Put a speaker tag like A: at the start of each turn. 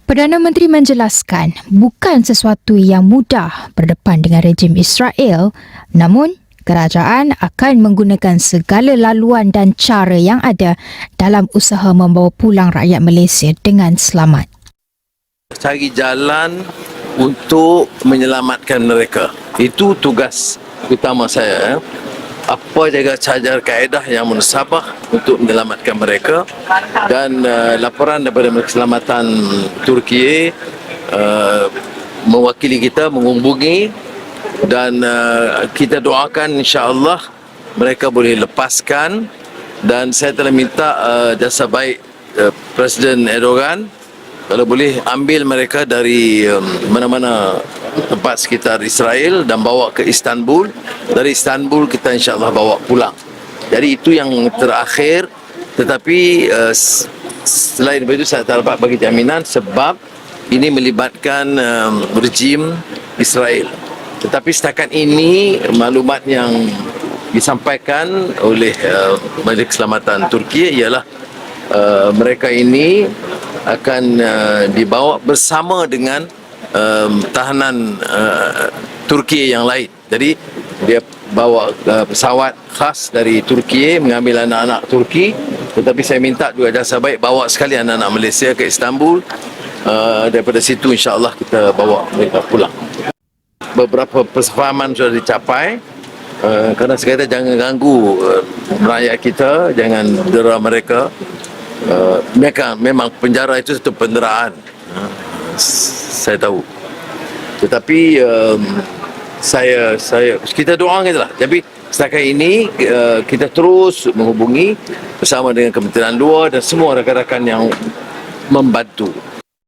A: Perdana Menteri menjelaskan bukan sesuatu yang mudah berdepan dengan rejim Israel, namun kerajaan akan menggunakan segala laluan dan cara yang ada dalam usaha membawa pulang rakyat Malaysia dengan selamat.
B: Cari jalan untuk menyelamatkan mereka. Itu tugas utama saya. Apa jaga cajar kaedah yang munasabah untuk menyelamatkan mereka, dan laporan daripada Keselamatan Turki mewakili kita menghubungi, dan kita doakan insya-Allah mereka boleh lepaskan, dan saya telah minta jasa baik Presiden Erdogan kalau boleh ambil mereka dari mana-mana tempat sekitar Israel dan bawa ke Istanbul. Dari Istanbul kita insya-Allah bawa pulang. Jadi itu yang terakhir, tetapi selain itu saya tak dapat bagi jaminan sebab ini melibatkan rejim Israel. Tetapi setakat ini maklumat yang disampaikan oleh Majlis Keselamatan Turki ialah mereka ini akan dibawa bersama dengan tahanan Turki yang lain. Jadi dia bawa pesawat khas dari Turki mengambil anak-anak Turki, tetapi saya minta juga jasa baik bawa sekali anak-anak Malaysia ke Istanbul. Daripada situ insya-Allah kita bawa mereka pulang. Beberapa persefahaman sudah dicapai, kerana sekali jangan ganggu rakyat kita, jangan dera mereka. Mereka memang penjara itu satu penderaan, saya tahu. Tetapi kita doakan itulah. Tapi setakat ini kita terus menghubungi bersama dengan Kementerian Luar dan semua rakan-rakan yang membantu.